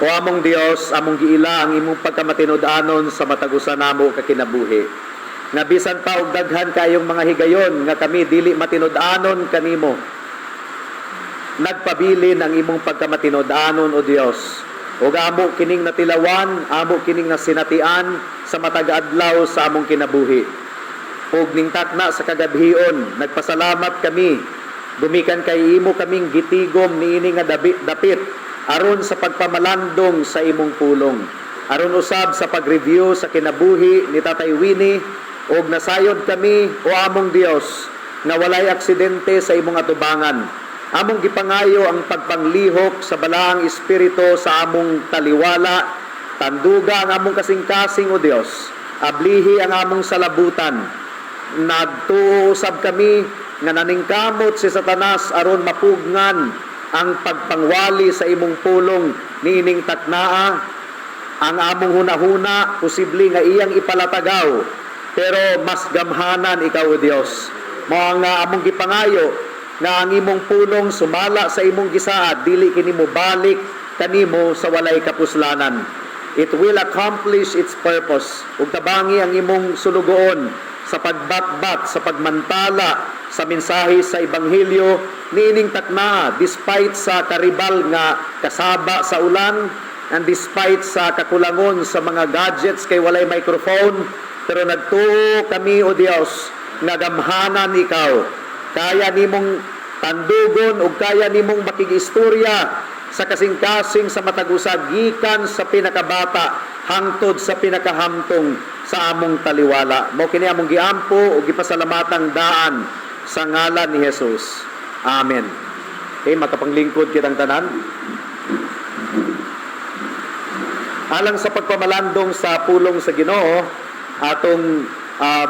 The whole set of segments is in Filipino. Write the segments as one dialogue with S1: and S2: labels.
S1: O among Dios, among giila ang imong pagkamatinud-anon sa matagusa namo kakinabuhi. Nga bisan pa og daghan kayong mga higayon nga kami dili matinud-anon kanimo. Nagpabilin ang imong pagkamatinud-anon o Dios. Ug amo kining natilawan, amo kining nasinatian sa matag adlaw sa among kinabuhi. Ug ning takna sa kagabhion, nagpasalamat kami. Gumikan kay imo kaming gitigom niini nga dapit aron sa pagpamalandong sa imong pulong. Aron usab sa pag-review sa kinabuhi ni Tatay Winnie ug nasayod kami o among Dios nga walay aksidente sa imong atubangan. Among gipangayo ang pagpanglihok sa balaang espiritu sa among taliwala, tanduga ang among kasing-kasing o Dios. Ablihi ang among salabutan. Nagtuusab kami nga naningkamot si Satanas aron mapugngan ang pagpangwali sa imong pulong niining taknaa. Ang among hunahuna posible nga iyang ipalatagaw, pero mas gamhanan ikaw o Dios. Mao nga among gipangayo nga ang imong pulong sumala sa imong gisaad, dili kini mo balik kanimo sa walay kapuslanan. It will accomplish its purpose. Ug tabangi ang imong sulugoon sa pagbatbat, sa pagmantala sa mensahe sa Ebanghelyo niining takna, despite sa karibal nga kasaba sa ulan, and despite sa kakulangon sa mga gadgets kay walay microphone, pero nagtuo kami o Dios nga gamhanan ikaw. Kaya nimong tandugon o kaya nimong makigistorya sa kasing-kasing sa matagusa gikan sa pinakabata hangtod sa pinakahamtong sa among taliwala. Mao kini among giampo ug gipasalamatang daan sa ngalan ni Jesus. Amen. Okay, makapanglingkod kitang tanan. Alang sa pagpamalandong sa pulong sa Ginoo, atong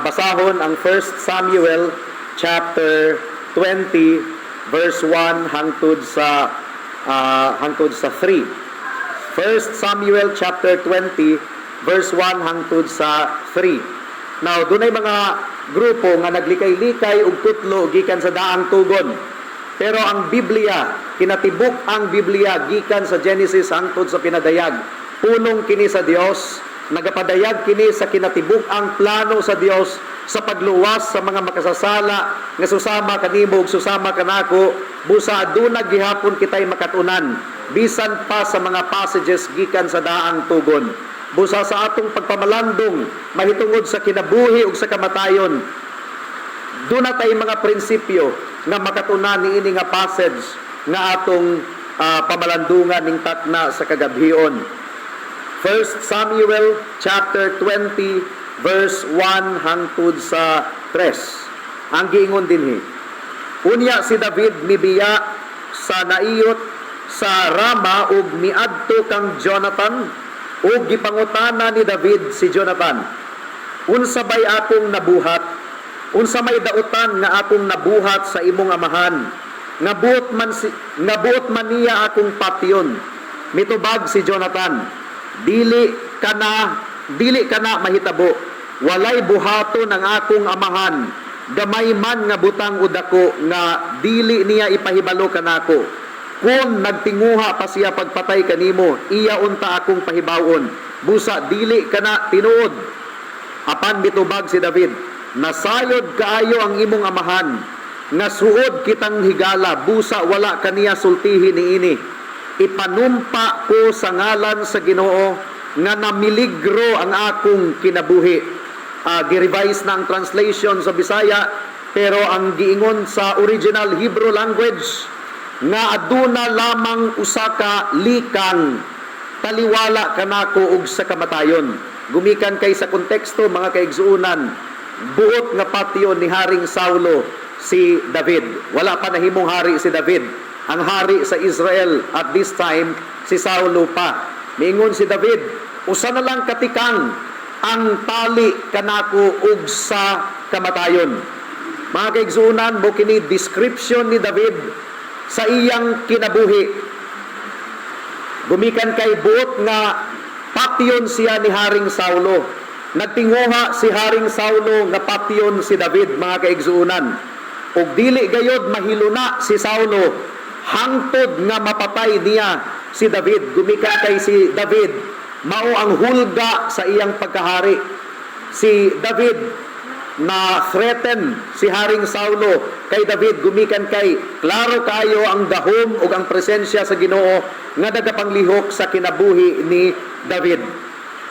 S1: basahon ang 1 Samuel chapter 20 verse 1 hangtod sa 3. 1 Samuel chapter 20 verse 1 hangtod sa 3. Now, dunay mga grupo nga naglikay-likay og tutlo gikan sa daang tugon. Pero ang Biblia, kinatibuk ang Biblia gikan sa Genesis hangtod sa pinadayag. Punong kini sa Dios, nagapadayag kini sa kinatibuk ang plano sa Dios sa pagluwas sa mga makasasala nga susama kanimo ug susama kanako, busa aduna gihapon kitay makatunan bisan pa sa mga passages gikan sa daang tugon. Busa sa atong pagpamalandong mahitungod sa kinabuhi ug sa kamatayon, doon na tayo mga prinsipyo nga makatunan niini nga passage nga atong pamalandungan ning takna sa kagabhion. 1 Samuel chapter 20 verse 1 hangtod sa 3. Ang giingon dinhi, unya si David mibiya sa naiyot sa Rama ug miadto kang Jonathan, ug gipangutana ni David si Jonathan, unsa bay akong nabuhat? Unsa may dautan nga akong nabuhat sa imong amahan? Nga buot man niya akong patyon. Mitubag si Jonathan, dili kana mahitabo. Walay buhaton ang akong amahan. Gamay man nga butang udako nga dili niya ipahibalo kanako. Kung nagtinguha pa siya pagpatay kanimo, iya unta akong pahibawon. Busa dili kana tinuod. Apan mitubag si David, nasayod kaayo ang imong amahan, nga suod kitang higala, busa wala kaniya sultihi niini. Ipanumpa ko sa ngalan sa Ginoo nga namiligro ang akong kinabuhi. Gi-revise na ang translation sa Bisaya, pero ang giingon sa original Hebrew language, nga aduna lamang usaka likang taliwala kanako ug sa kamatayon. Gumikan kay sa konteksto mga kaigsuunan, buot nga patio ni Haring Saulo si David. Wala pa nahimong hari si David. Ang hari sa Israel at this time si Saulo pa. Miingon si David, usa na lang katikang ang tali kanako ug sa kamatayon. Mga kaigsuunan, mo kini description ni David sa iyang kinabuhi. Gumikan kay buot nga patyon siya ni Haring Saulo. Nagtinguha si Haring Saulo nga patyon si David, mga kaigsuunan. ug dili gayod mahiluna si Saulo hangtod nga mapatay niya si David. Gumikan kay si David, mao ang hulga sa iyang pagkahari. Si David na threaten si Haring Saulo kay David, gumikan kay klaro kayo ang gahom ug ang presensya sa Ginoo nga nagapanglihok sa kinabuhi ni David.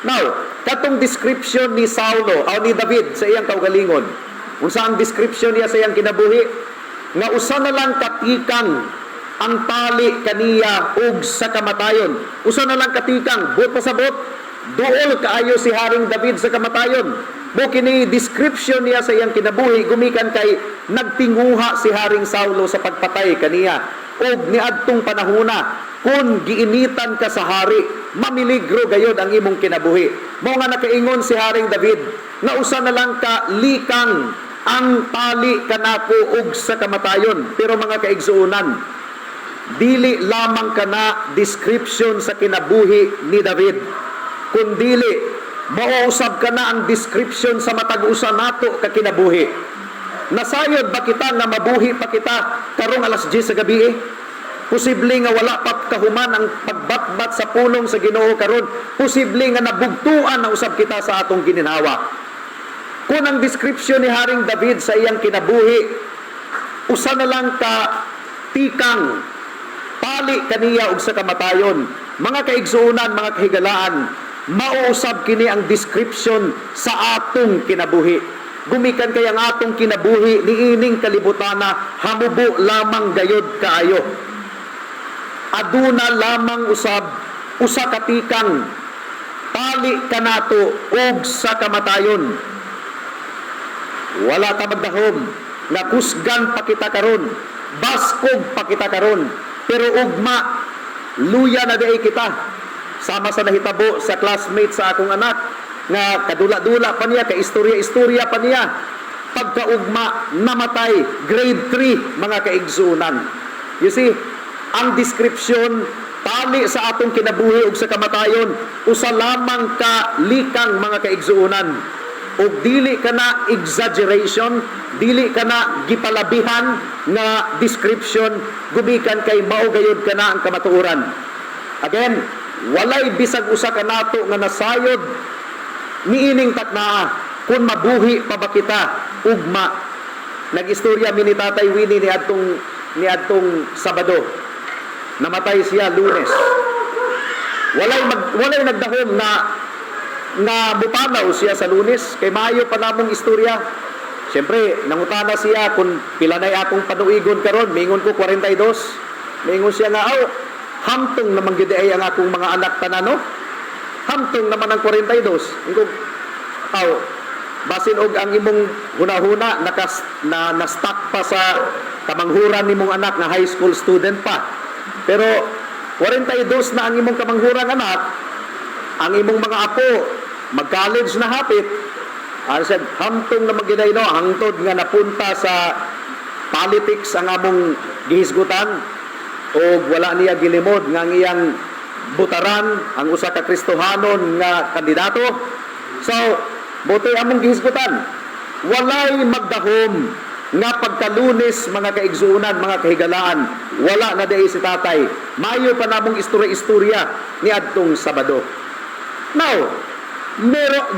S1: Now, katong description ni Saulo o ni David sa iyang kaugalingon, unsa ang description niya sa iyang kinabuhi? Nga usa na lang katikang ang tali kaniya ug sa kamatayon. Usa na lang katikang, buot pasabot, duol kaayo si Haring David sa kamatayon. Mo kini description niya sa iyang kinabuhi, gumikan kay nagtinguha si Haring Saulo sa pagpatay kaniya. Og niadtong panahona, kung giinitan ka sa hari, mamiligro gayod ang imong kinabuhi. Mao nga nakaingon si Haring David, nga usa na lang ka likang ang tali kanako ug sa kamatayon. Pero mga kaigsuunan, dili lamang kana description sa kinabuhi ni David, kundili mauusab ka na ang description sa matag-usa nato ka kinabuhi. Nasayod ba kita nga mabuhi pa kita karong alas 10 sa gabi? Posible nga wala pa kahuman ang pagbatbat sa pulong sa Ginoo karon. Posible nga nabugtuan na usab kita sa atong gininhawa. Kung ang description ni Haring David sa iyang kinabuhi, usa na lang ka tikang tali kaniya og sa kamatayon. Mga kaigsuunan, mga kahigalaan, mauusab kini ang description sa atong kinabuhi. Gumikan kay ang atong kinabuhi niining kalibutana, hamubo lamang gayod kaayo. Aduna lamang usab usa ka tikang tali kanato og sa kamatayon. Wala ta magdahom nga kusgan pa kita karon, baskog pa kita karon, pero ugma luya na day kita. Sama sa nahitabo sa classmate sa akong anak nga kadula-dula pa niya, kaistorya-istorya pa niya, pagkaugma namatay, grade 3, mga kaigsuunan. You see, ang description tali sa atong kinabuhi ug sa kamatayon, usa lamang ka likang, mga kaigsuunan. Ug dili kana exaggeration, dili kana gipalabihan nga description, gumikan kay mao gayud kana ang kamatuoran. Again, walay bisag usa ka nato nga nasayod niining taknaa kung mabuhi pa ba kita ugma. Nag-istorya mi ni Tatay Winnie ni adtong Sabado. Namatay siya Lunes. Walay nagdahom na butanaw siya sa Lunes kay maayo pa namong istorya. Siyempre, nangutana siya kung pila nay akong panuigon karon, mingon ko 42. Mingon siya nga, hamtong naman gid ay ang akong mga anak tanano. Hamtong naman ang 42. Ingko basin og ang imong hunahuna na-stuck pa sa kamanghuran nimong anak na high school student pa. Pero 42 na ang imong kamanghurang anak, ang imong mga apo mag-college na hapit. Ano siya, hamtong naman gid ay hangtod nga napunta sa politics ang among gihisgutan. O wala niya gilimod nga iyang butaran ang usa ka Kristohanon nga kandidato. So, butoy among gihisgutan, walay magdahom nga pagkalunes, mga kaigsuunan, mga kahigalaan, wala na day si tatay. Mayo pa namong istorya-istorya ni adtong Sabado. Now,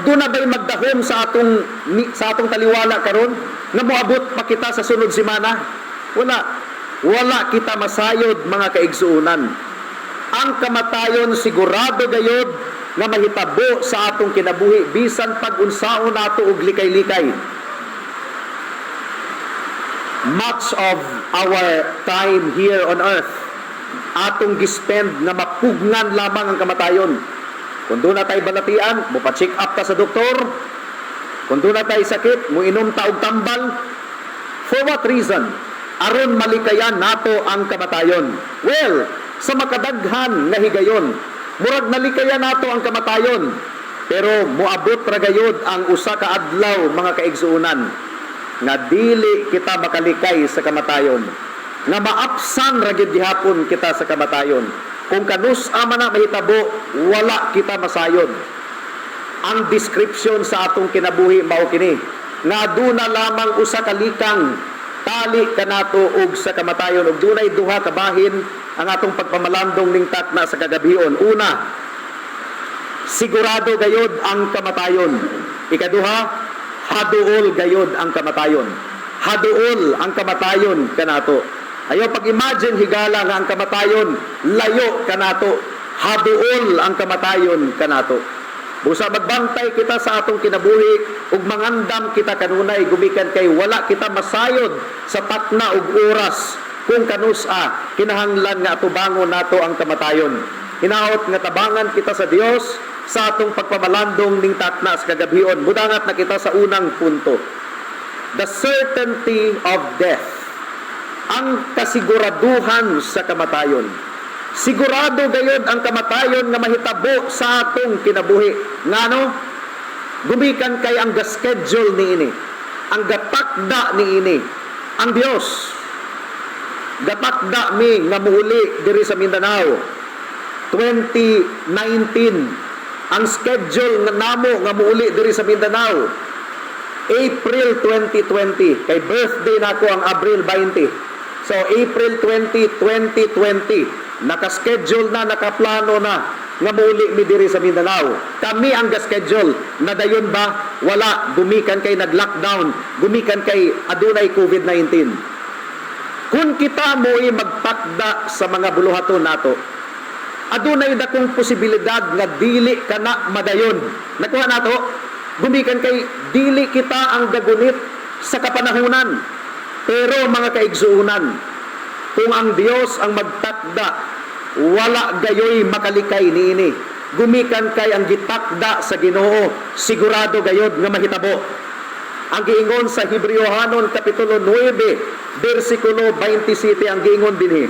S1: doon na ba'y magdahom sa atong taliwala karon nga moabot pa kita sa sunod semana? Wala kita masayod, mga kaigsuunan. Ang kamatayon sigurado gayod nga mahitabo sa atong kinabuhi bisan pag-unsaon nato og likay-likay. Much of our time here on earth atong gispend na mapugnan lamang ang kamatayon. Kung doon na tayo balatian, mupa-check up ta sa doktor. Kung doon na tayo sakit, muinom ta og tambal. For what reason? Aron malikayan nato ang kamatayon. Well, sa makadaghan nga higayon, murag nalikayan nato ang kamatayon, pero moabot ra gayud ang usa ka adlaw, mga kaigsuunan, nga dili kita makalikay sa kamatayon, nga maapsan ra gyud gihapon kita sa kamatayon. Kung kanus-a man na mahitabo, wala kita masayod. Ang description sa atong kinabuhi mao kini, nga aduna lamang usa ka likang tali kanato ug sa kamatayon, ug dunay duha ka bahin ang atong pagpamalandong ning takna sa kagabion. Una, sigurado gayod ang kamatayon. Ikaduha, haduol gayod ang kamatayon. Haduol ang kamatayon kanato. Ayo pag-imagine higala nga ang kamatayon layo kanato. Haduol ang kamatayon kanato. Busa magbantay kita sa atong kinabuhi ug mangandam kita kanunay gumikan kay wala kita masayod sa takna ug oras kung kanusa kinahanglan nga atubangon nato ang kamatayon. Hinaot nga tabangan kita sa Dios sa atong pagpamalandong ning takna sa kagabion. Mudangat na kita sa unang punto. The certainty of death. Ang kasiguraduhan sa kamatayon. Sigurado gayud ang kamatayon nga mahitabo sa atong kinabuhi. Ngano? Gumikan kay ang ga-schedule niini. Ang gatakda niini. Ang Dios. Gatakda mi nga muuli diri sa Mindanao. 2019. Ang schedule nga namo nga muuli diri sa Mindanao. April 2020. Kay birthday nako ang Abril 20. So April 20, 2020. Naka-schedule na, nakaplano na nga muli mi diri sa Mindanao. Kami ang ga-schedule. Nadayon ba? Wala. Gumikan kay nag-lockdown. Gumikan kay adunay COVID-19. Kung kita mo'y magtakda sa mga buluhaton nato, adunay dakong posibilidad nga dili ka na madayon. Nakuha nato, gumikan kay dili kita ang dagunit sa kapanahunan. Pero mga kaigsuunan, kung ang Dios ang magtakda, wala gayoy makalikay niini. Gumikan kay ang gitakda sa Ginoo, sigurado gayod nga mahitabo. Ang giingon sa Hebreohanon kapitulo 9, bersikulo 27 ang giingon dinhi.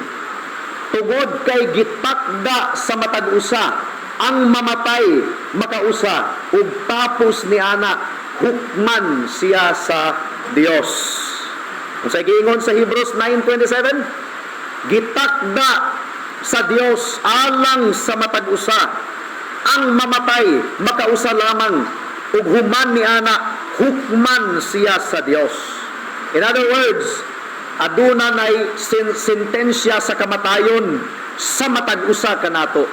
S1: Tungod kay gitakda sa matag usa, ang mamatay makausa ug tapos ni ana hukman siya sa Dios. Kung sa giingon sa Hebrews 9:27, gitakda sa Dios alang sa matag usa, ang mamatay makausa lamang ug human ni ana hukman siya sa Dios. In other words, aduna nay sentensya sa kamatayon sa matag usa kanato.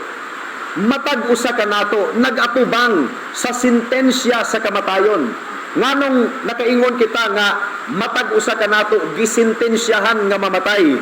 S1: Matag usa kanato nag-atubang sa sentensya sa kamatayon. Nganong nakaingon kita nga matag usa kanato gisintensyahan nga mamatay.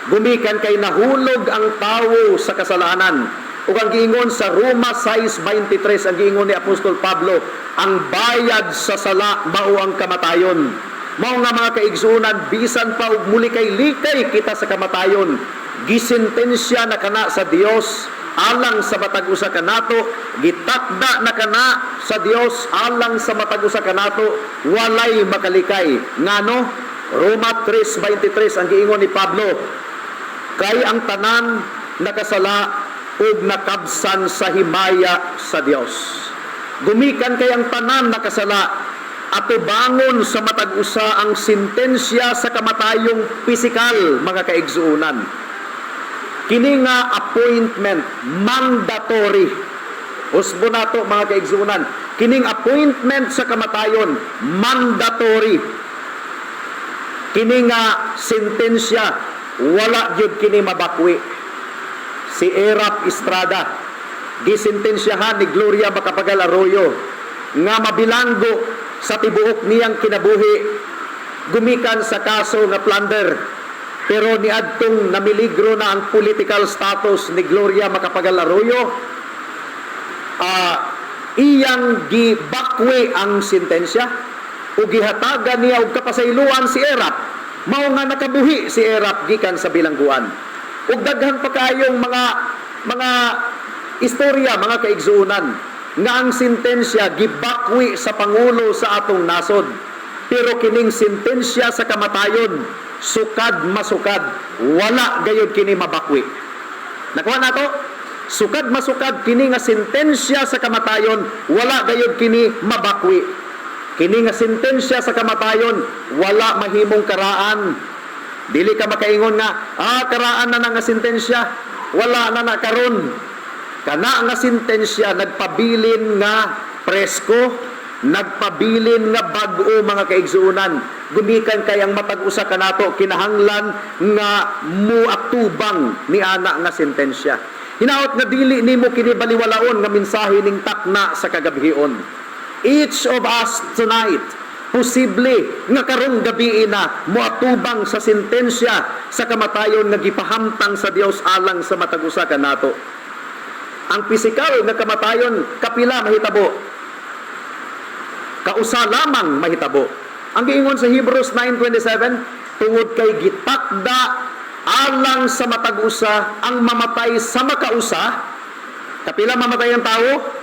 S1: Gumikan kay nahulog ang tawo sa kasalanan. Ug ang giingon sa Roma 6:23 ang giingon ni Apostol Pablo, ang bayad sa sala mao ang kamatayon. Mao nga mga kaigsuonan, bisan pa og muli kay likay kita sa kamatayon, gisintensya na kana sa Dios alang sa matag usa kanato, gitakda na kana sa Dios alang sa matag usa kanato, walay makalikay. Ngano? Roma 3:23 ang giingon ni Pablo, kay ang tanan nakasala ug nakabsan sa himaya sa Dios. Gumikan kay ang tanan nakasala atubangon sa matag usa ang sentensya sa kamatayong pisikal, mga kaigsuonan. Kini nga appointment mandatory. Usbo nato mga kaigsuonan, kining appointment sa kamatayon mandatory. Kini nga sentensya wala gyud kini mabakwi. Si Erap Estrada gisentensyahan ni Gloria Macapagal Arroyo nga mabilanggo sa tibuok niyang kinabuhi gumikan sa kaso nga plunder. Pero niadtong namiligro na ang political status ni Gloria Macapagal Arroyo, iyang gibakwi ang sentensya o gihatagan niya og kapasayloan si Erap. Mao nga nakabuhi si Erap gikan sa bilangguan. Ug daghan pa kayong mga istorya, mga kaigsuonan, nga ang sentensya gibakwi sa pangulo sa atong nasod. Pero kining sentensya sa kamatayon, sukad masukad, wala gayud kini mabakwi. Nakuha nato? Sukad masukad kini nga sentensya sa kamatayon, wala gayud kini mabakwi. Kini nga sentensya sa kamatayon, wala mahimong karaan. Dili ka makaingon nga, karaan na nga sentensya, wala na karon. Kana nga sentensya nagpabilin nga presko, nagpabilin nga bag-o mga kaigsuunan, gumikan kay ang matag usa kanato kinahanglan nga muatubang ni ana nga sentensya. Hinaot nga dili nimo kini baliwalaon nga mensahe ning takna sa kagabhion. Each of us tonight, posible nga karong gabi na muatubang sa sentensya sa kamatayon nga gipahamtang sa Dios alang sa matag usa kanato. Ang pisikal nga kamatayon kapila mahitabo, kausa lamang mahitabo. Ang giingon sa Hebrews 9:27, tungod kay gitakda alang sa matag-usa ang mamatay sa makausa. Kapila mamatay ang tao?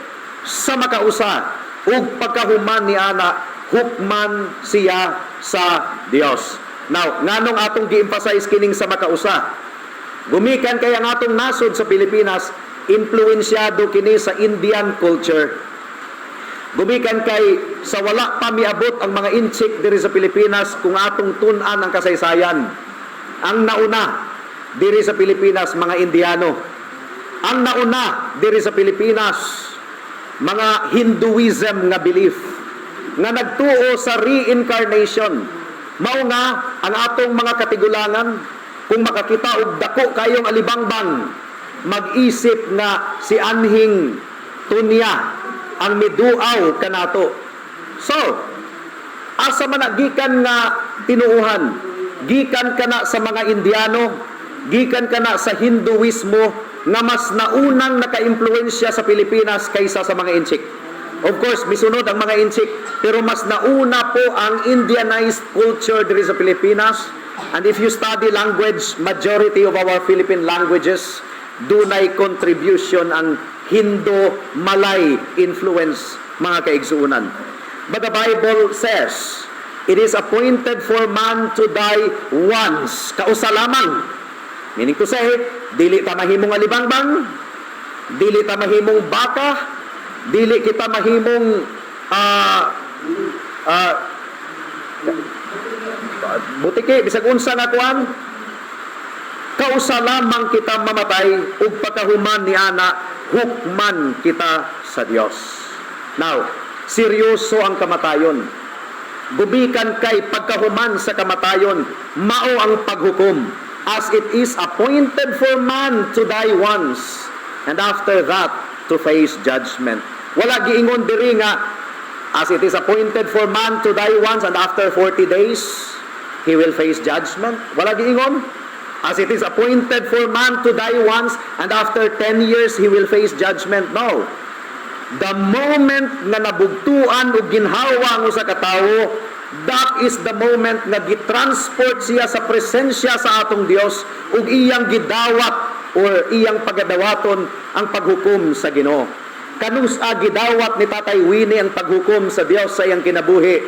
S1: Sa makausa. Ug pagkahuman ni ana, hukman siya sa Dios. Now, nganong atong gi-emphasize kining sa makausa? Gumikan kay ang atong nasod sa Pilipinas, influensyado kini sa Indian culture. Gumikan kay sa wala pa miabot ang mga inchik diri sa Pilipinas kung atong tun-an ang kasaysayan. Ang nauna diri sa Pilipinas mga Indiano. Ang nauna diri sa Pilipinas mga Hinduism nga belief nga nagtuo sa reincarnation. Mao nga ang atong mga katigulangan kung makakita og dako kayong alibangbang, mag-isip nga si anhing tunya ang miduaw kanato. So, asa man gikan nga tinuuhan, gikan kana sa mga Indiano, gikan kana sa Hinduismo nga mas naunang naka-impluwensya sa Pilipinas kaysa sa mga Inchik. Of course, misunod ang mga Inchik, pero mas nauna po ang Indianized culture diri sa Pilipinas. And if you study language, majority of our Philippine languages dunay contribution ang Indo-Malay influence mga kaigsuunan. But the Bible says, it is appointed for man to die once. Kausa lamang. Meaning to say, dili ta mahimong alibangbang, dili ta mahimong baka, dili kita mahimong butiki, bisag unsa nga kuan, kausa lamang kita mamatay ug pagkahuman ni ana hukman kita sa Dios. Now, seryoso ang kamatayon. Gubikan kay pagkahuman sa kamatayon, mao ang paghukom, as it is appointed for man to die once, and after that to face judgment. Wala giingon diri nga as it is appointed for man to die once and after 40 days he will face judgment. Wala giingon as it is appointed for man to die once and after 10 years he will face judgment. No. The moment nga nabugtuan o ginhawa mo sa katawo, that is the moment nga gitransport siya sa presensya sa atong Dios ug iyang gidawat or iyang pagadawaton ang paghukom sa Ginoo. Kanus gidawat ni Tatay Winnie ang paghukom sa Dios sa iyang kinabuhi.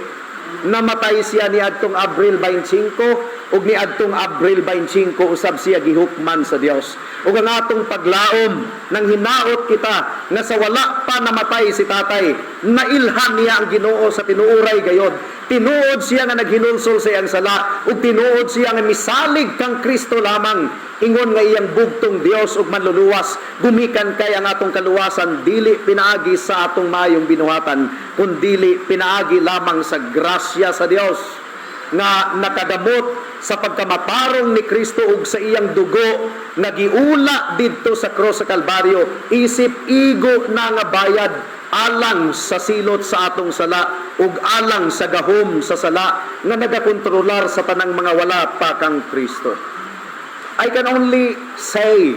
S1: Namatay siya ni adtong Abril 25 ug ni adtong Abril 25 usab siya gihukman sa Dios. Ug ang atong paglaom nang hinaot kita nga sa wala pa namatay si tatay, nailhan niya ang Ginoo sa tinuoray gayod. Tinuod siya nga naghinulsol sa iyang sala ug tinuod siya nga misalig kang Kristo lamang. Ingon nga iyang bugtong Dios ug manluluwas, gumikan kay ang atong kaluwasan dili pinaagi sa atong mayong binuhatan, kundi pinaagi lamang sa grasya sa Dios nga nakadamot sa pagkamatarong ni Kristo ug sa iyang dugo nga giula didto sa cross sa Kalbaryo, isip igo na nga bayad alang sa silot sa atong sala ug alang sa gahom sa sala nga nagakontrolar sa tanang mga wala pa kang Kristo. I can only say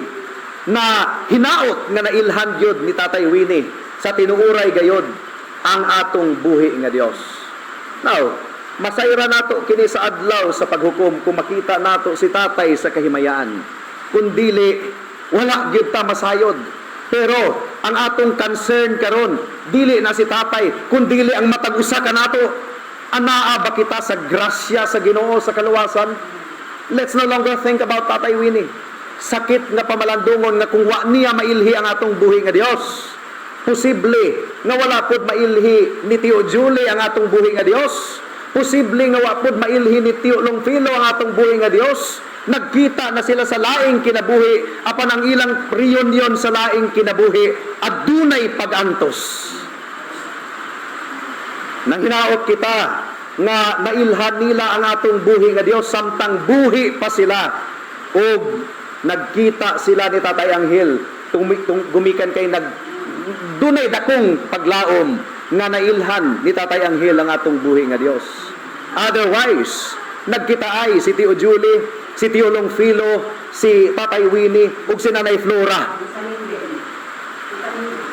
S1: na hinaot nga nailhan gyud ni Tatay Winnie sa tinuoray gayod ang atong buhi nga Dios. Now, masayra nato kini sa adlaw sa paghukom kung makita nato si tatay sa kahimayaan. Kung dili, wala gyud ta masayod. Pero ang atong concern karon dili na si tatay, kun dili ang matag-usa kanato. Anaa ba kita sa grasya sa Ginoo sa kaluwasan? Let's no longer think about Tatay Winnie. Sakit nga pamalandungon nga kung wa niya mailhi ang atong buhi nga Dios. Posible nga wala pod mailhi ni Tio Julie ang atong buhi nga Dios. Posible nga wa pod mailhi ni Tio Longfilo ang atong buhi nga Dios. Nagkita na sila sa laing kinabuhi apan ang ilang reunion sa laing kinabuhi adunay pag-antos. Nang hinaot kita nga nailhan nila ang atong buhi nga Dios samtang buhi pa sila o nagkita sila ni Tatay Anghel gumikan kay dunay dakong paglaom nga nailhan ni Tatay Anghel ang atong buhi nga Dios. Otherwise, nagkita ay si Tio Julie, si Tio Longfilo, si Tatay Winnie ug si Nanay Flora.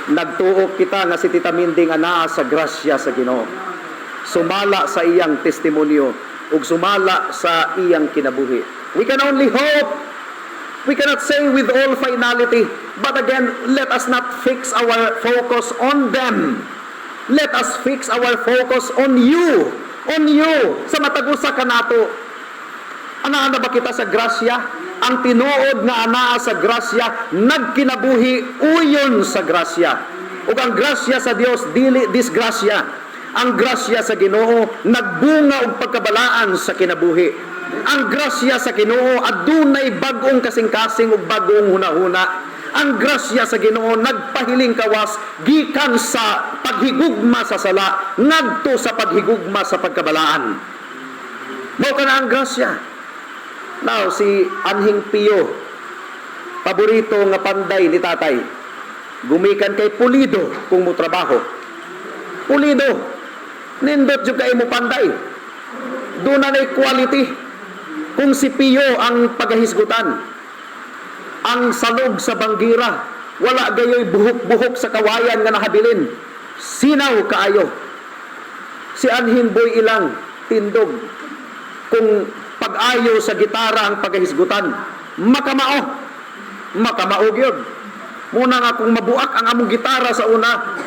S1: Nagtuok kita nga si Tita Minding anaa sa grasya sa Ginoo. Sumala sa iyang testimonyo ug sumala sa iyang kinabuhi. We can only hope. We cannot say with all finality, but again, let us not fix our focus on them. Let us fix our focus on you. On you. Sa matagusa ka nato. Anaa ba kita sa grasya? Ang tinuod nga anaa sa grasya, nagkinabuhi uyon sa grasya. Ug ang grasya sa Dios dili disgrasya. Ang grasya sa Ginoo nagbunga og pagkabalaan sa kinabuhi. Ang grasya sa Ginoo adunay bag-ong kasing-kasing ug bag-ong hunahuna. Ang grasya sa Ginoo nagpahiling kawas gikan sa paghigugma sa sala ngadto sa paghigugma sa pagkabalaan. Mao kana ang grasya. Now, si Anhing Pio, paborito nga panday ni tatay, gumikan kay pulido kung mo trabaho. Pulido, nindot yung kayo mo panday. Doon na quality. Kung si Pio ang paghahisgutan, ang salog sa banggira, wala gayoy buhok-buhok sa kawayan nga nahabilin. Sinaw kaayo. Si Anhing Boy ilang tindog. Kung pag-ayo sa gitara ang paghahisgutan, makamao gyud. Muna nga kung mabuak ang among gitara sa una,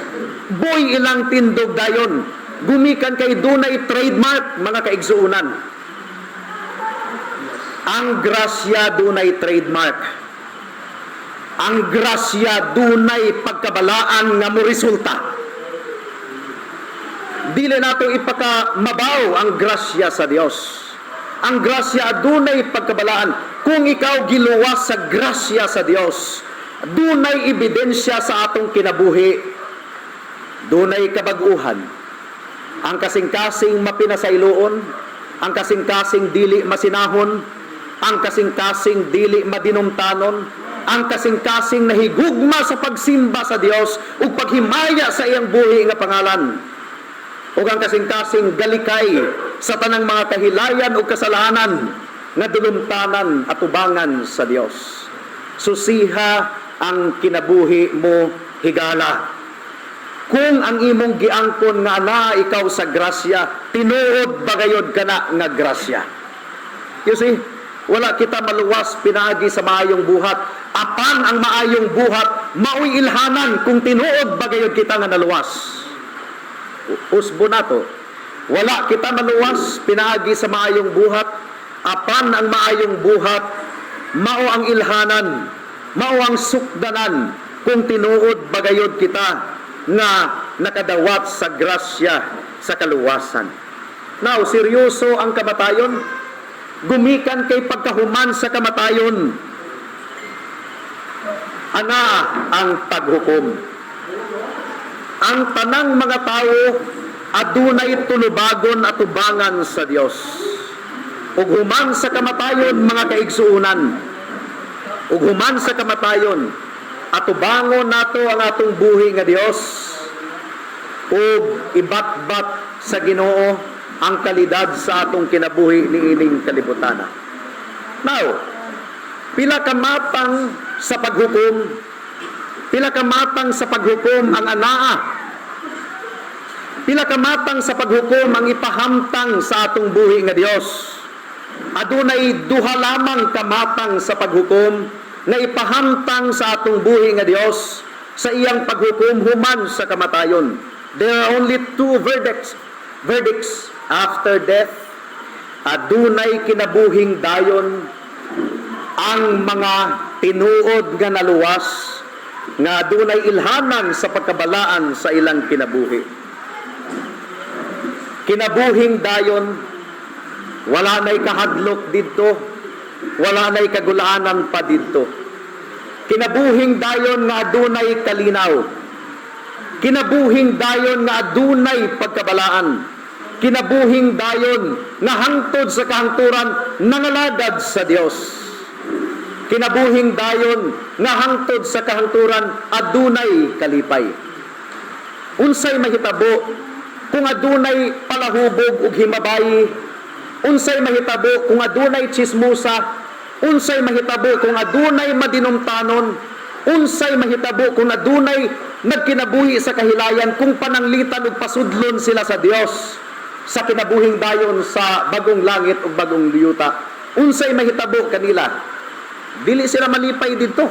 S1: Boy ilang tindog dayon. Gumikan kay dunay trademark mga kaigsuunan. Ang grasya dunay trademark. Ang grasya dunay pagkabalaan nga mo resulta. Dili nato ipakamabaw ang grasya sa Dios. Ang grasya adunay pagkabalaan. Kung ikaw giluwas sa grasya sa Dios, dunay ebidensya sa atong kinabuhi. Dunay kabag-uhan. Ang kasing-kasing mapinasayloon, ang kasing-kasing dili masinahon, ang kasing-kasing dili madinumtanon, ang kasing-kasing nahigugma sa pagsimba sa Dios ug paghimaya sa iyang buhi nga pangalan. Ug ang kasing-kasing galikay sa tanang mga kahilayan o kasalanan nga dulumtanan at ubangan sa Dios. Susiha ang kinabuhi mo higala. Kung ang imong giangkon nga na ikaw sa grasya, tinuod bagayod ka na nga grasya. You see, wala kita maluwas pinaagi sa maayong buhat. Apan ang maayong buhat, mao'y ilhanan kung tinuod bagayod kita nga naluwas. Usbo na to. Wala kita maluwas pinaagi sa maayong buhat. Apan ang maayong buhat, mao ang ilhanan, mao ang sukdanan kung tinuod bagayod kita nga nakadawat sa grasya sa kaluwasan. Now, seryoso ang kamatayon. Gumikan kay pagkahuman sa kamatayon. Ana ang paghukom. Ang tanang mga tao adunay tulubagon at ubangan sa Dios. Ug human sa kamatayon mga kaigsuunan. Ug human sa kamatayon atubangon nato ang atong buhi nga Dios. Ug ibatbat sa Ginoo ang kalidad sa atong kinabuhi niining kalibutan. Now, pila ka matang sa paghukom, pila ka matang sa paghukom ang anaa. Pila ka matang sa paghukom ang ipahamtang sa atong buhi nga Dios. Adunay duha lamang kamatang sa paghukom na ipahamtang sa atong buhi nga Dios sa iyang paghukom human sa kamatayon. There are only two verdicts after death. Adunay kinabuhing dayon ang mga tinuod nga naluwas nga adunay ilhanan sa pagkabalaan sa ilang kinabuhi. Kinabuhing dayon, wala na'y kahadlok dito, wala na'y kagulaanan pa dito. Kinabuhing dayon nga adunay kalinaw. Kinabuhing dayon nga adunay pagkabalaan. Kinabuhing dayon nga hangtod sa kahangturan nangalagad sa Dios. Kinabuhing dayon nga hangtod sa kahangturan adunay kalipay. Unsay mahitabo kung adunay palahubog ug himabay? Unsay mahitabo kung adunay chismosa? Unsay mahitabo kung adunay madinumtanon? Unsay mahitabo kung adunay nagkinabuhi sa kahilayan, kung pananglitan ug pasudlon sila sa Dios sa kinabuhing dayon sa bagong langit ug bagong liyuta? Unsay mahitabo kanila? Dili sila malipay didto.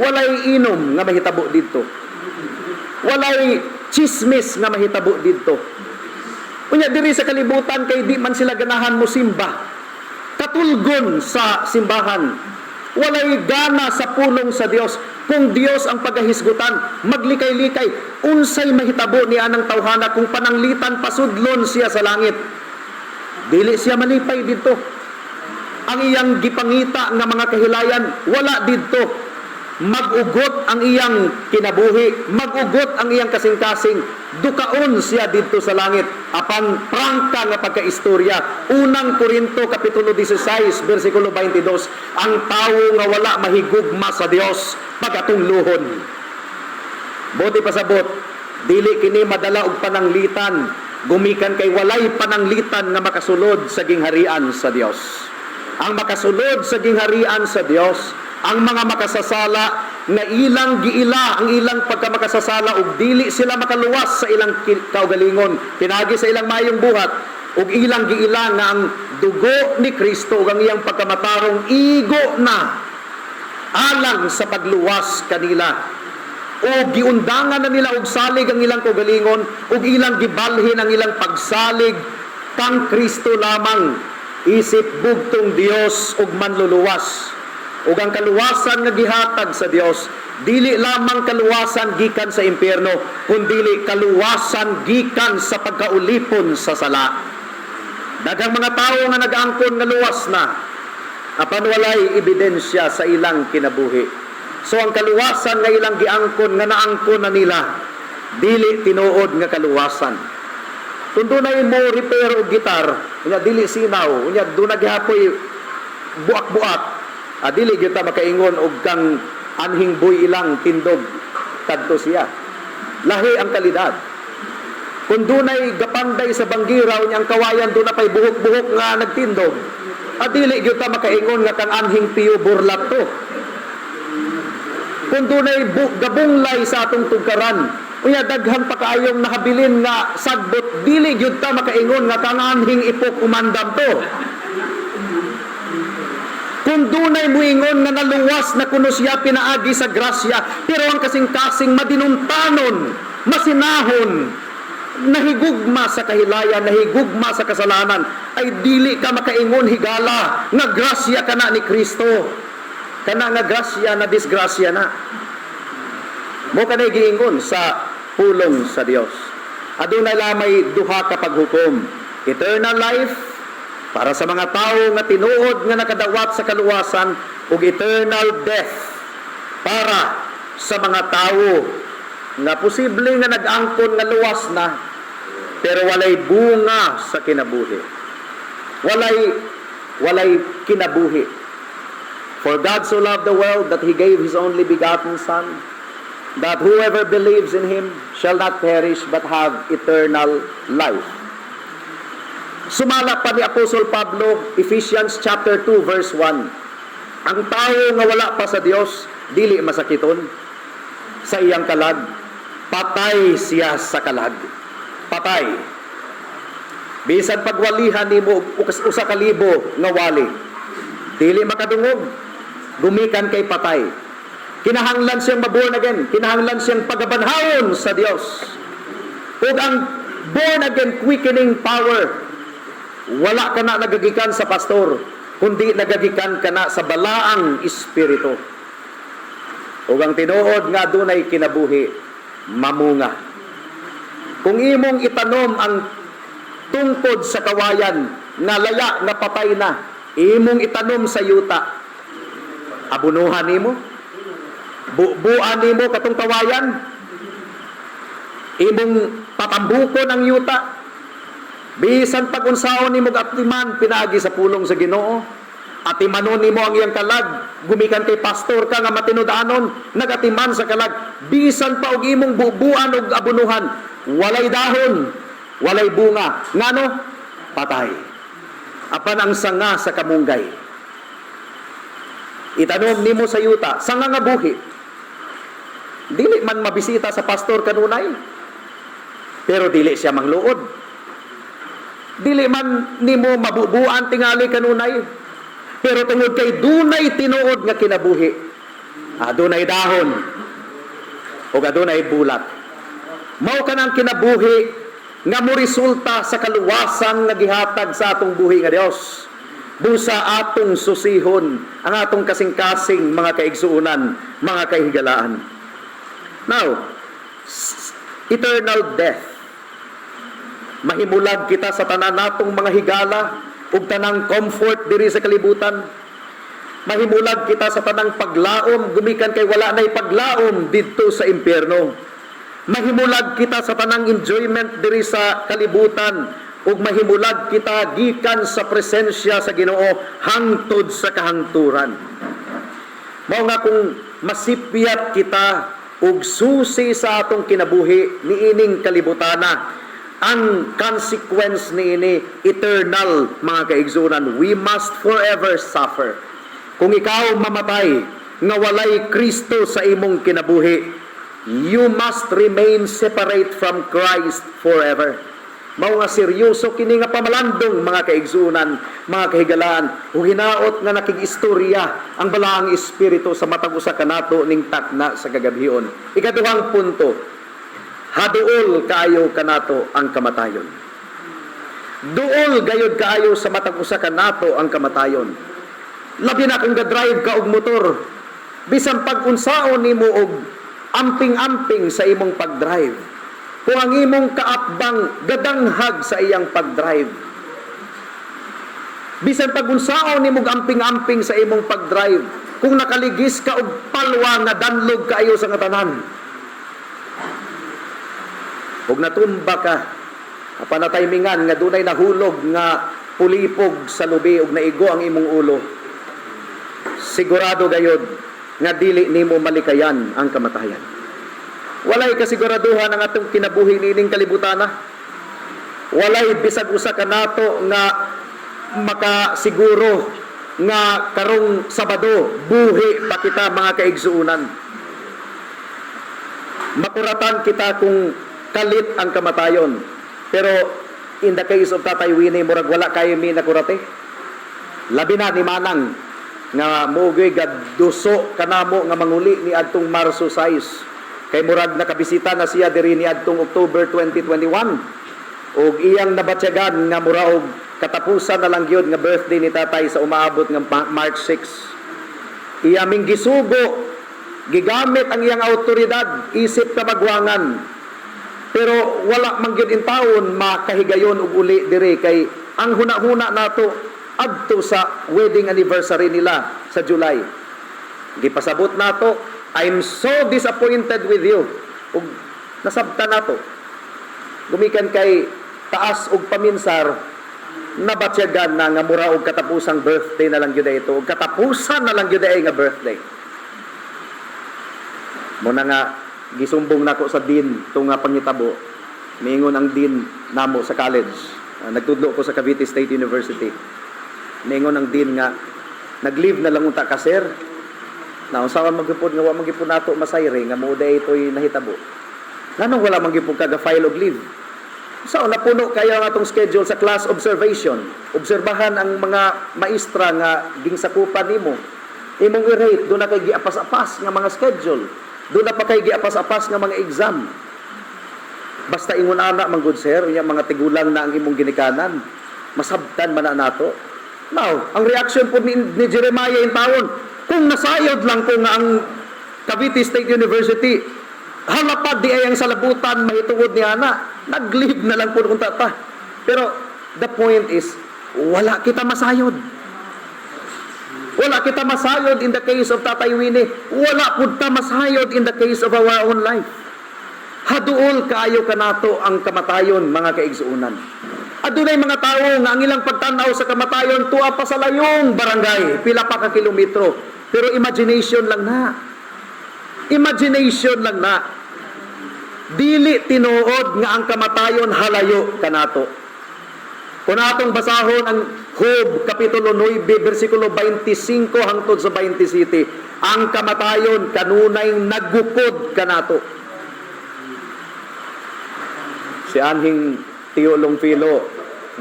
S1: Walay inom nga mahitabo didto. Walay chismis nga mahitabo didto. Unya diri sa kalibutan kay di man sila ganahan mo simba. Katulgon sa simbahan. Walay gana sa pulong sa Dios. Kung Dios ang pagahisgutan, maglikay-likay, unsay mahitabo ni anang tawhana kung pananglitan pasudlon siya sa langit? Dili siya malipay didto. Ang iyang gipangita nga mga kahilayan, wala didto. Mag-ugot ang iyang kinabuhi, mag-ugot ang iyang kasing-kasing, dukaon siya didto sa langit, apan prangka nga pagkaistorya. Unang Korinto kapitulo 16 bersikulo 22, ang tao nga wala mahigugma sa Dios pagatungluhon. Buti pasabot, dili kini madala og pananglitan, gumikan kay walay pananglitan nga makasulod sa gingharian sa Dios. Ang makasulod sa gingharian sa Dios, ang mga makasasala na ilang giila ang ilang pagkamakasasala ug dili sila makaluwas sa ilang kaugalingon, pinagi sa ilang mayong buhat, ug ilang giila nga ang dugo ni Kristo ug ang iyang pagkamatarong igo na alang sa pagluwas kanila. O giundangan na nila og salig ang ilang kaugalingon ug ilang gibalhin ang ilang pagsalig kang Kristo lamang, isip bugtong Dios ug manluluwas. Ug ang kaluwasan nga gihatag sa Dios, dili lamang kaluwasan gikan sa impyerno, kundi kaluwasan gikan sa pagkaulipon sa sala. Daghang mga tawo nga nag-angkon nga luwas na, apan walay ebidensya sa ilang kinabuhi. So ang kaluwasan nga ilang giangkon nga naangkon na nila, dili tinuod nga kaluwasan. Kung dunay mo repair og gitar, unya dili sinaw, unya dunay gihapoy buak-buak, dili gyud ta makaingon og kang anhing buy ilang tindog kadto siya. Lahi ang kalidad. Kung dunay gapanday sa banggira unya ang kawayan dunay pay buhok-buhok nga nagtindog, dili gyud ta makaingon nga kang anhing piyo burlat to. Kung dunay gabunglay sa atong tugkaran, unya daghan pa kaayong nahabilin nga sagbot, dili gyud ta makaingon nga kang anhing ipok umandam to. Kung dunay muingon nga naluwas na kuno siya pinaagi sa grasya, pero ang kasing-kasing madinuntanon, masinahon, nahigugma sa kahilayan, nahigugma sa kasalanan, ay dili ka makaingon higala nga grasya kana ni Kristo. Kana nga grasya na disgrasya na. Mo kanay giingon sa pulong sa Dios. Adunay lamay duha ka paghukom, eternal life para sa mga tao nga tinuod nga nakadawat sa kaluwasan, ug eternal death para sa mga tao nga posible nga nag-angkon nga luwas na pero walay bunga sa kinabuhi. Walay kinabuhi. For God so loved the world that He gave His only begotten Son, that whoever believes in Him shall not perish but have eternal life. Sumala pa ni Apostol Pablo, Ephesians chapter 2 verse 1. Ang tao nga wala pa sa Dios, dili masakiton sa iyang kalag, patay siya sa kalag. Patay. Bisan pagwalihan nimo usa ka libo nga wali, dili makadungog, gumikan kay patay. Kinahanglan siyang maborn again, kinahanglan siyang pagabanhawon sa Dios. Ug ang born again quickening power, wala ka na nagagikan sa pastor, kundi nagagikan ka na sa balaang espiritu. Ug ang tinuod nga dunay kinabuhi, mamunga. Kung imong itanom ang tungkod sa kawayan nga laya nga patay na, imong itanom sa yuta, abunuhan nimo, bubuan nimo katong kawayan, Imong patambukon ang yuta. Bisan pag-unsaon nimo atiman pinaagi sa pulong sa Ginoo. Atimanon nimo ang iyang kalag, gumikan kay pastor ka nga matinud-anon, nagatiman sa kalag. Bisan pa og imong bubuan og abunuhan, walay dahon, walay bunga, ngano? Patay. Apan ang sanga sa kamunggay. Itanom nimo sa yuta, sanga nga buhi. Dili man mabisita sa pastor kanunay, pero dili siya mangluod. Dili man nimo mabubuan tingali kanunay, pero tungod kay dunay tinuod nga kinabuhi, adunay dahon o adunay bulat. Mao kanang kinabuhi nga moresulta sa kaluwasan nga gihatag sa atong buhi nga Dios. Busa atong susihon ang atong kasing-kasing mga kaigsuunan, mga kahigalaan. Now, eternal death. Mahimulag kita sa tanan natong mga higala ug tanang comfort diri sa kalibutan. Mahimulag kita sa tanang paglaom gumikan kay wala nay paglaom didto sa impyerno. Mahimulag kita sa tanang enjoyment diri sa kalibutan ug mahimulag kita gikan sa presensya sa Ginoo hangtod sa kahangturan. Mao nga kung masipyat kita ug susi sa atong kinabuhi niining kalibutana, ang consequence niini eternal, mga kaigsunan. We must forever suffer. Kung ikaw mamatay nga walay Kristo sa imong kinabuhi, you must remain separate from Christ forever. Mao nga seryoso kini nga pamalandong, mga kaigsunan, mga kahigalaan, ug hinaot nga nakig-istorya ang balaang espiritu sa matag usa kanato ning takna sa kagabhion. Ikaduhang punto, haduol kaayo kanato ang kamatayon. Duol gayud kaayo sa matag usa kanato ang kamatayon. Labi na kung ga-drive ka og motor, bisan pag-unsaon nimo og amping-amping sa imong pag-drive. Kung ang imong kaatbang gadanghag sa iyang pag-drive. Bisan pag-unsaon nimo og amping-amping sa imong pag-drive, kung nakaligis ka og palwa nga danlog kaayo sa ngatanan. Ug natumba ka, apan nataymingan nga dunay nahulog nga pulipog sa lubi ug naigo ang imong ulo, sigurado gayud nga dili nimo malikayan ang kamatayan. Walay kasiguraduhan ang atong kinabuhi niining kalibutana. Walay bisag usa kanato nga makasiguro nga karong Sabado buhi pa kita, mga kaigsuunan. Makuratan kita kung kalit ang kamatayon. Pero in the case of Tatay Winnie, murag wala kayo mi nakurate. Labi na ni Manang nga mugoy gaduso kanamo nga manguli ni adtong Marso 6. Kay murag nakabisita na siya diri ni adtong October 2021. Og iyang nabatyagan nga mura og katapusan na lang gyud nga birthday ni Tatay sa umaabot nga March 6. Iya ming gisugo, gigamit ang iyang awtoridad, isip ka magwangan. Pero wala man gyud in taon makahigayon og uli dire kay ang huna-huna nato adto sa wedding anniversary nila sa July. Gipasabot nato, I'm so disappointed with you. Ug nasabta nato. Gumikan kay taas og paminsar, nabatyagan na nga mura og katapusang birthday na lang gyud ito. Og katapusan na lang gyud nga birthday. Muna nga gisumbong nako sa dean itong pangitabo. Mingon ang dean namo sa college. Nagtudlo ko sa Cavite State University. Mingon ang dean nga nag-leave na lang unta ka, sir. Na usawan magipod nga wa magipod nato masayre nga moda ito'y nahitabo. Nganong wala magipod ka ga-file og leave? So napuno kayo ang atong schedule sa class observation. Obserbahan ang mga maestra nga gingsakupan nimo. Imong i-rate do na kay giapas-apas nga mga schedule. Doon na pa kay giapas-apas nga mga exam. Basta ingon ana man good sir, unya mga tigulang na ang imong ginikanan. Masabtan man na nato. Now, ang reaction po ni Jeremiah in taon, kung nasayod lang ko nga ang Cavite State University, halapad di ay ang salabutan mahitungod ni ana, nag-leave na lang po kung tata. Pero the point is, wala kita masayod. Wala kita masayod in the case of Tatay Winnie. Wala po ta masayod in the case of our own life. Haduol kaayo kanato ang kamatayon, mga kaigsuunan. Adunay mga tao nga ang ilang pagtanaw sa kamatayon tuwa pa sa layong barangay, pila pa ka kilometro. Pero imagination lang na. Imagination lang na. Dili tinuod nga ang kamatayon halayo kanato. Kung atong basahon ang Job kapitulo 9 bersikulo 25 hangtod sa 27, ang kamatayon kanunay naggukod kanato. Si anhing Teolong Filo,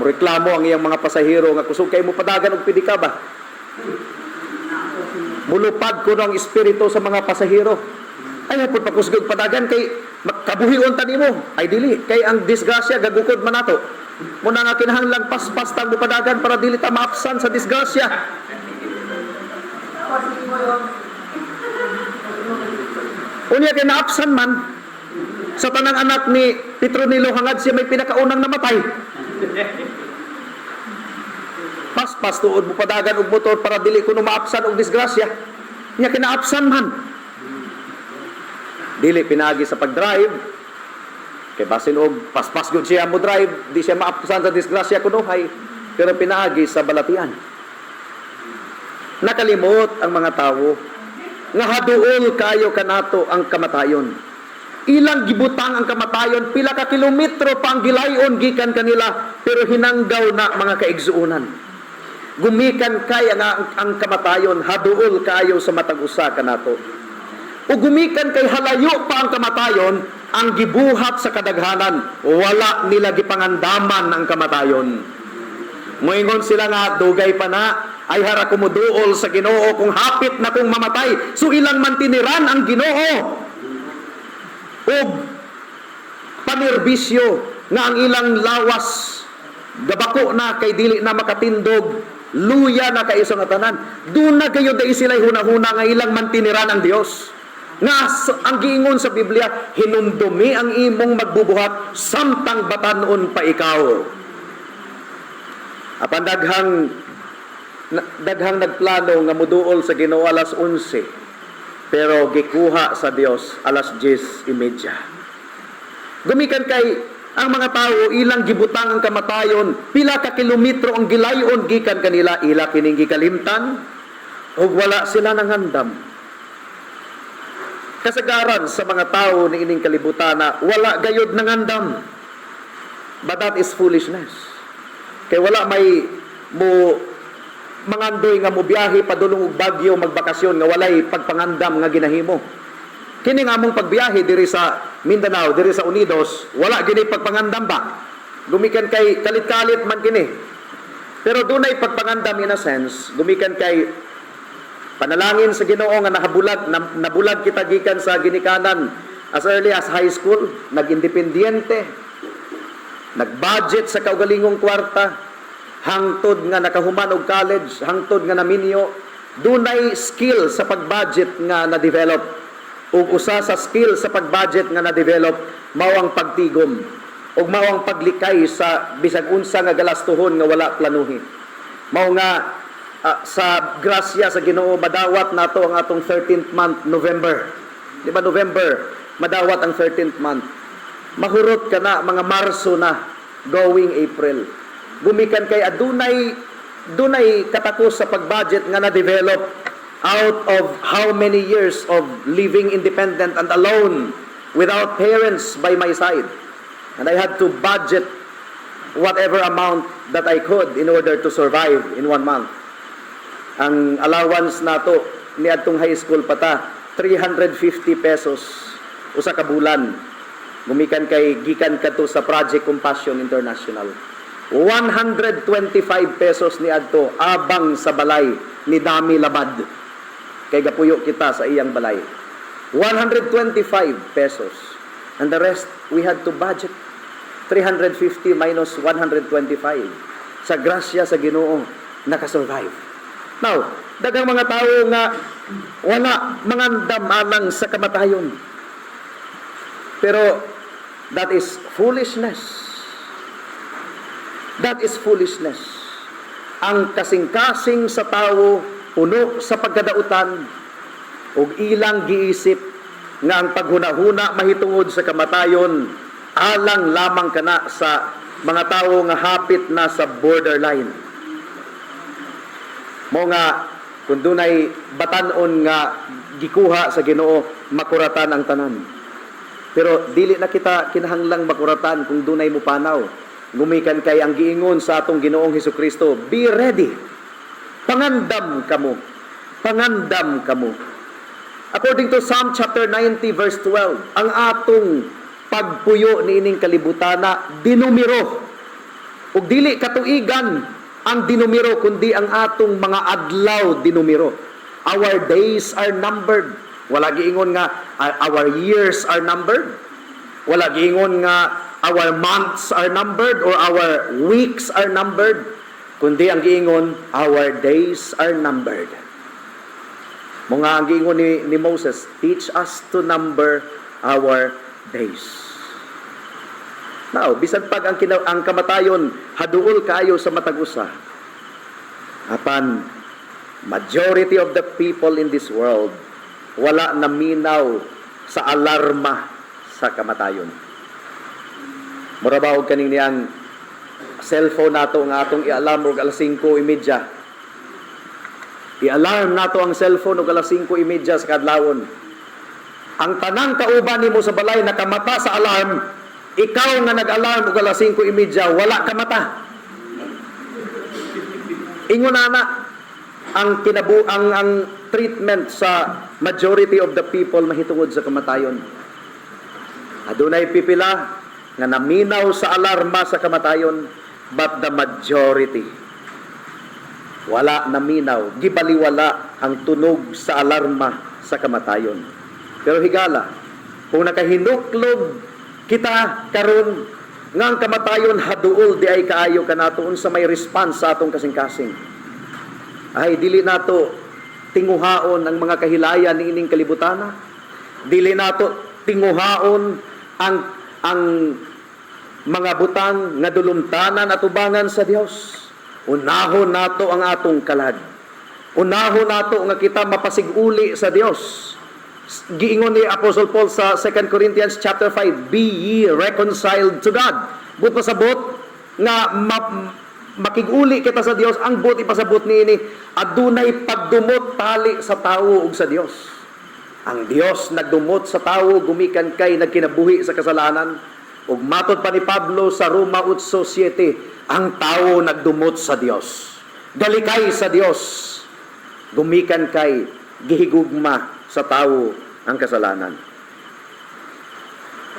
S1: mureklamo ang iyang mga pasahero nga kusog kay mo padagan og pidi ka ba? Mulupad ko ang espiritu sa mga pasahero. Ay pud pakusgog padagan kay kabuhion ta nimo. Ay dili kay ang disgrasya gagukod man nato. Muna nga kinahanglang paspas tang padagan para dili ta maapsan sa disgrasya. Unya kay naapsan man sa tanang anak ni Petronilo hangad siya may pinakaunang namatay. Paspas tuod mo padagan og motor para dili kuno maapsan og disgrasya. Nya kinaapsan man. Dili pinagi sa pagdrive. Kay basin og paspas gud siya mo drive, di siya maapsan sa disgrasya kuno hay. Pero pinaagi sa balatian. Nakalimot ang mga tawo nga haduol kayo kanato ang kamatayon. Ilang gibutang ang kamatayon, pila ka kilometro pa ang gilayon gikan kanila, pero hinanggaw na mga kaigsuunan. Gumikan kay ang kamatayon, haduol kayo sa matag usa kanato. O gumikan kay halayo pa ang kamatayon, ang gibuhat sa kadaghanan, wala nila gipangandaman ang kamatayon. Moingon sila nga, dugay pa na, ay hara kumuduol sa Ginoo kung hapit na kung mamatay. So ilang mantiniran ang Ginoo. O panerbisyo nga ang ilang lawas gabako na kay dili na makatindog, luya na kay isang atanan. Doon na kayo dahil sila'y hunahuna nga ilang mantiniran ang Dios. Nga ang giingon sa Biblia, hinumdumi ang imong magbubuhat samtang batanon pa ikaw. Apan daghang nagplano nga muduol sa Ginoo alas 11. Pero gikuha sa Dios alas 10:30. Gumikan kay ang mga tao ilang gibutang ang kamatayon, pila ka kilometro ang gilayon gikan kanila, ila kining gikalimtan ug wala sila nangandam. Kasagaran sa mga tao ni ining kalibutan na wala gayud nangandam. But that is foolishness. Kay wala may mo mangandoy nga mo biyahe padulong og Bagyo magbakasyon nga walay pagpangandam nga ginahimo. Kini nga among pagbiyahe diri sa Mindanao, diri sa Unidos, wala gini pagpangandam ba? Gumikan kay kalit-kalit man kini. Pero dunay pagpangandam in a sense, gumikan kay panalangin sa Ginoo nga nabulag kita gikan sa ginikanan as early as high school, nag-independyente, nag-budget sa kaugalingong kwarta, hangtod nga nakahuman og college, hangtod nga naminyo, dunay skill sa pag-budget nga na-develop. Ug usa sa skill sa pag-budget nga na-develop mao ang pagtigom ug mao ang paglikay sa bisag unsa nga galastuhon nga wala planuhin. Mao nga sa grasya sa Ginoo madawat nato ang atong 13th month November. Di ba November madawat ang 13th month. Mahurot ka na mga Marso na going April. Gumikan kay dunay katakos sa pag-budget nga na-develop out of how many years of living independent and alone without parents by my side. And I had to budget whatever amount that I could in order to survive in 1 month. Ang allowance nato ni adtong high school pata 350 pesos usa ka bulan. Gumikan kay gikan kadto sa Project Compassion International. 125 pesos ni adto abang sa balay ni Dami Labad. Kay gapuyo kita sa iyang balay. 125 pesos. And the rest, we had to budget 350 minus 125. Sa grasya sa Ginoo, nakasurvive. Now, daghang mga tao nga wala mangandam alang sa kamatayon. Pero that is foolishness. That is foolishness. Ang kasing-kasing sa tao, puno sa pagkadautan, ug ilang giisip, nga ang paghunahuna mahitungod sa kamatayon alang lamang kana sa mga tawo nga hapit na sa borderline. Mo nga kung dunay batan-on nga gikuha sa Ginoo, makuratan ang tanan. Pero dili na kita kinahanglang makuratan kung dunay mupanaw. Gumikan kay ang giingon sa atong Ginoong Hesukristo, be ready. Pangandam kamo. Pangandam kamo. According to Psalm chapter 90 verse 12, ang atong pagpuyo niining kalibutana dinumiro. Ug dili katuigan ang dinumiro kundi ang atong mga adlaw dinumiro. Our days are numbered. Wala giingon nga our years are numbered. Wala giingon nga our months are numbered or our weeks are numbered. Kundi ang giingon our days are numbered. Mga ang giingon ni Moses, teach us to number our days. Now, bisan pag ang kamatayon haduol kaayo sa matag-usa. Apan majority of the people in this world wala na minaw sa alarma sa kamatayon. Murabaw kaning niyang cellphone nato nga atong i-alarm og alas 5:30. I-alarm nato ang cellphone og alas 5:30 sa kadlawon. Ang tanang kauban nimo sa balay nakamata sa alarm. Ikaw nga nag-alarm og alas 5:30, wala ka mata. Ingon na ang treatment sa majority of the people mahitungod sa kamatayon. Adunay pipila nga naminaw sa alarma sa kamatayon, but the majority wala naminaw, gibaliwala ang tunog sa alarma sa kamatayon. Pero higala, kung nakahinuklog kita karon nga ang kamatayon haduol di ay kaayo kanatoon sa may response sa atong kasing-kasing. Ay dili nato tinguhaon ang mga kahilayan niining kalibutana. Dili nato tinguhaon ang mga butang nga dulumtanan at ubangan sa Dios. Unahon nato ang atong kalag. Unahon nato nga kita mapasiguli sa Dios. Giingon ni Apostle Paul sa 2 Corinthians chapter 5, be ye reconciled to God. But pasabot nga makiguli kita sa Dios, ang buti pasabot niini adunay pagdumot tali sa tawo ug sa Dios. Ang Dios nagdumot sa tawo gumikan kay nagkinabuhi sa kasalanan. Ug matod pa ni Pablo sa Roma 8:7, ang tawo nagdumot sa Dios. Galikay sa Dios. Gumikan kay gihigugma sa tawo ang kasalanan.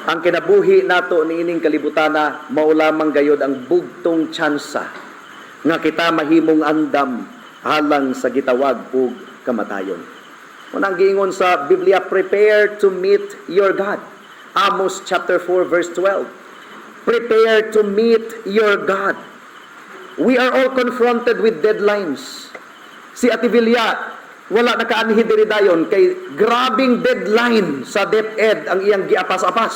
S1: Ang kinabuhi nato niining kalibutana mao lamang gayod ang bugtong tsansa nga kita mahimong andam alang sa gitawag ug kamatayon. Unang giingon sa Biblia, prepare to meet your God. Amos chapter 4 verse 12. Prepare to meet your God. We are all confronted with deadlines. Si Ate Villa, wala na kaanhi diri dayon kay grabing deadline sa DepEd ang iyang giapas-apas.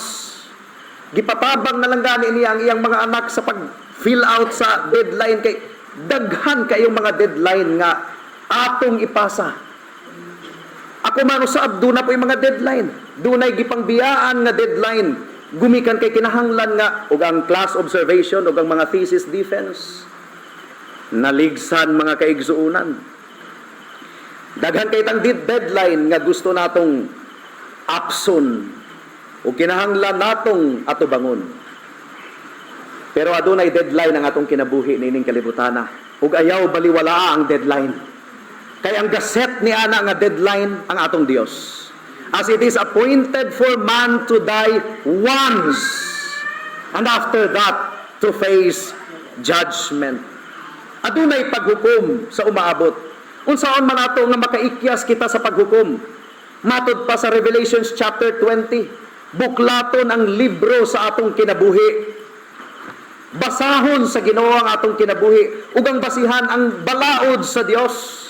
S1: Gipatabang na lang gani niya ang iyang mga anak sa pag-fill out sa deadline kay daghan kayong mga deadline nga atong ipasa. Ako man usab do na po yung mga deadline. Dunay gipangbiyaan nga deadline. Gumikan kay kinahanglan nga ug ang class observation ug ang mga thesis defense. Naligsan mga kaigsuunan. Daghan kay tang deadline nga gusto natong apson o kinahanglan natong atubangon. Pero adunay deadline ang atong kinabuhi niining kalibutana. Ug ayaw baliwala ang deadline. Kay ang gaset ni ana nga deadline ang atong Dios. As it is appointed for man to die once, and after that to face judgment. Adunay paghukom sa umaabot. Unsaon man ato nga makaikyas kita sa paghukom? Matod pa sa Revelations chapter 20, buklaton ang libro sa atong kinabuhi. Basahon sa Ginoo ang atong kinabuhi ug ang basihan ang balaod sa Dios.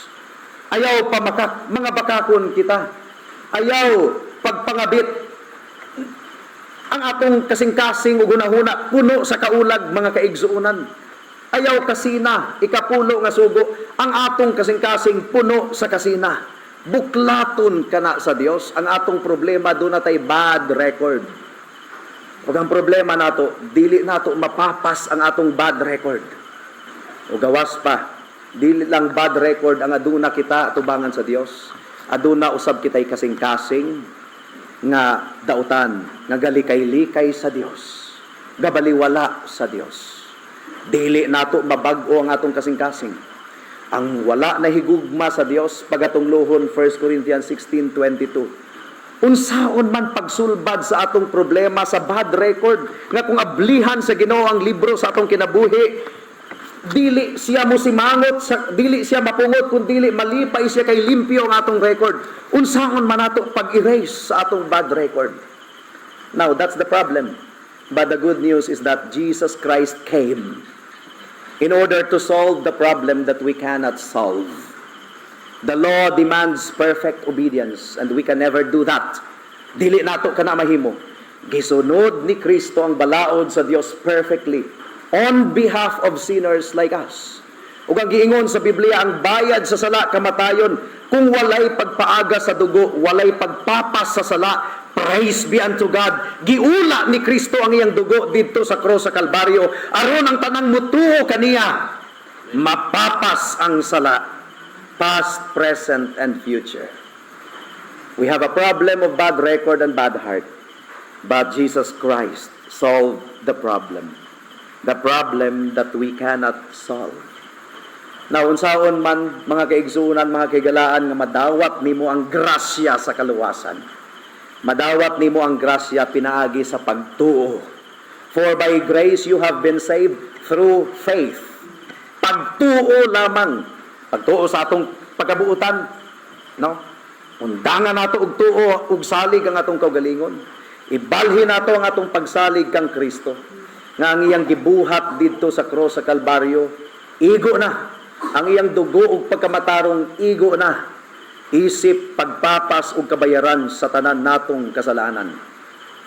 S1: Ayaw mga bakakon kita. Ayaw pagpangabit. Ang atong kasing-kasing ug hunahuna puno sa kaulag mga kaigsuunan. Ayaw kasina, ikapulo nga sugo, ang atong kasing-kasing puno sa kasina. Buklaton kana sa Dios. Ang atong problema do na tay bad record. Ug ang problema nato, dili nato mapapas ang atong bad record. O gawas pa, dili lang bad record ang aduna kita tubangan sa Dios. Aduna usab kitay kasing-kasing nga dautan, nga galikay-likay sa Dios. Gabaliwala sa Dios. Dili nato mabag-o ang atong kasing-kasing. Ang wala na higugma sa Dios pagatunglohon 1 Corinthians 16:22. Unsaon man pagsulbad sa atong problema sa bad record nga kung ablihan sa Ginoo ang libro sa atong kinabuhi, dili siya musimangot, dili siya mapungot, kun dili malipay siya kay limpyo ang atong record. Unsaon man nato pag-erase sa atong bad record. Now, that's the problem. But the good news is that Jesus Christ came in order to solve the problem that we cannot solve. The law demands perfect obedience and we can never do that. Dili nato kana mahimo. Gisunod ni Kristo ang balaod sa Dios perfectly on behalf of sinners like us. Ug ang giingon sa Biblia, ang bayad sa sala kamatayon. Kung walay pagpaaga sa dugo, walay pagpapas sa sala, praise be unto God. Giula ni Kristo ang iyang dugo dito sa cross sa Kalbaryo. Aron ang tanang mutuo kaniya, mapapas ang sala, past, present, and future. We have a problem of bad record and bad heart. But Jesus Christ solved the problem. The problem that we cannot solve. Now, unsaon man mga kaigsunan, mga kaigalaan nga madawat nimo ang grasya sa kaluwasan. Madawat nimo ang grasya pinaagi sa pagtuo. For by grace you have been saved through faith. Pagtuo lamang. Pagtuo sa atong pagkabuutan, no? Undangan nato og tuo ug salig ang atong kaugalingon. Ibalhin nato ang atong pagsalig kang Kristo. Nga ang iyang gibuhat dito sa cross sa Kalbaryo, igo na. Ang iyang dugo ug pagkamatarong, igo na. Isip, pagpapas ug kabayaran sa tanan natong kasalanan.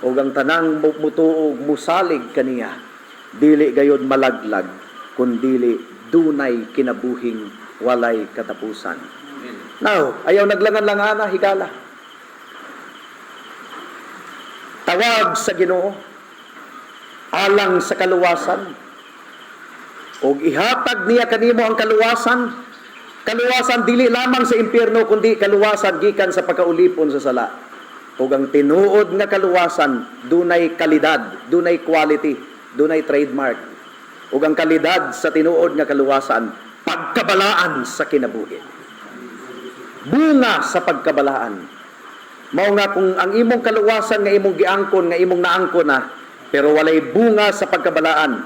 S1: Ug ang tanang mutuo musalig kaniya, dili gayud malaglag, kundili dunay kinabuhing walay katapusan. Now, ayaw naglangan-langana, higala. Tawag sa Ginoo, alang sa kaluwasan, o ihatag niya kanimo ang kaluwasan. Kaluwasan dili lamang sa impyerno, kundi kaluwasan gikan sa pagkaulipon sa sala. O ang tinuod nga kaluwasan, dunay kalidad, dunay quality, dunay trademark. O ang kalidad sa tinuod nga kaluwasan, pagkabalaan sa kinabuhi. Bunga sa pagkabalaan. Mao nga kung ang imong kaluwasan nga imong giangkon, nga imong naangkon na, pero walay bunga sa pagkabalaan,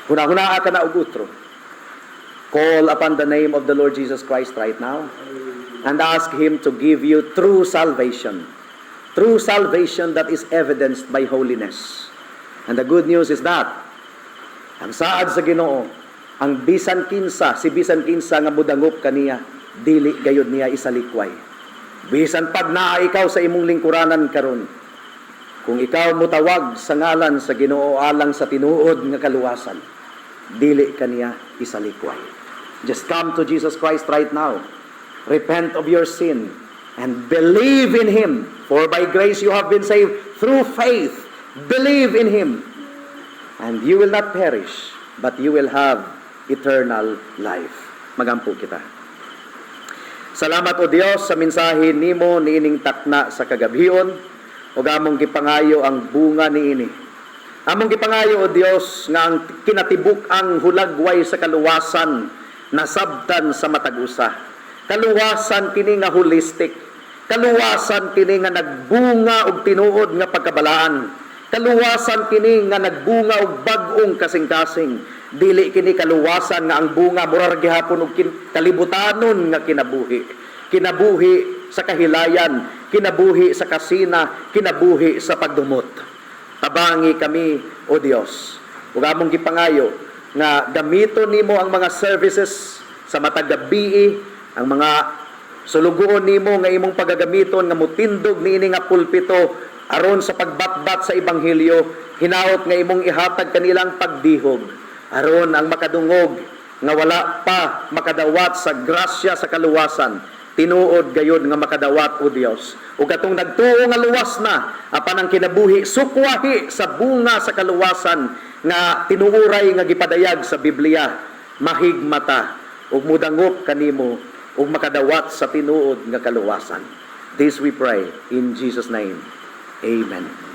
S1: huna-hunaa ka na og utro. Call upon the name of the Lord Jesus Christ right now and ask Him to give you true salvation. True salvation that is evidenced by holiness. And the good news is that ang saad sa Ginoo, ang bisan kinsa, si bisan kinsa nga mudangop kaniya, dili gayud niya isalikway. Bisan pag naa ikaw sa imong lingkuranan karon, kung ikaw mutawag sa ngalan sa Ginoo alang sa tinuod nga kaluwasan, dili kaniya isalikway. Just come to Jesus Christ right now. Repent of your sin and believe in Him. For by grace you have been saved through faith. Believe in Him. And you will not perish, but you will have eternal life. Magampo kita. Salamat o Dios sa mensahe nimo niining takna sa kagabhion, ug among gipangayo ang bunga niini. Among gipangayo o Dios nga ang kinatibuk ang hulagway sa kaluwasan nasabtan sa matag-usa. Kaluwasan kini nga holistic. Kaluwasan kini nga nagbunga og tinuod nga pagkabalaan. Kaluwasan kini nga nagbunga og bag-ong kasing-kasing. Dili kini kaluwasan nga ang bunga murag gihapon og kalibutanon nga kinabuhi. Kinabuhi sa kahilayan, kinabuhi sa kasina, kinabuhi sa pagdumot. Tabangi kami, O Dios. Ug among gipangayo nga gamiton nimo ang mga services sa matag gabi, ang mga sulugoon nimo nga imong pagagamiton nga mutindog niini nga pulpito aron sa pagbatbat sa ebanghelyo, hinaot nga imong ihatag kanilang pagdihog aron ang makadungog nga wala pa makadawat sa grasya sa kaluwasan, tinuod gayud nga makadawat o Dios. Ug katong nagtuo nga luwas na apan ang kinabuhi sukwahi sa bunga sa kaluwasan nga tinuuray nga gipadayag sa Biblia, mahigmata ug mudangop kanimo ug makadawat sa tinuod nga kaluwasan. This we pray in Jesus' name. Amen.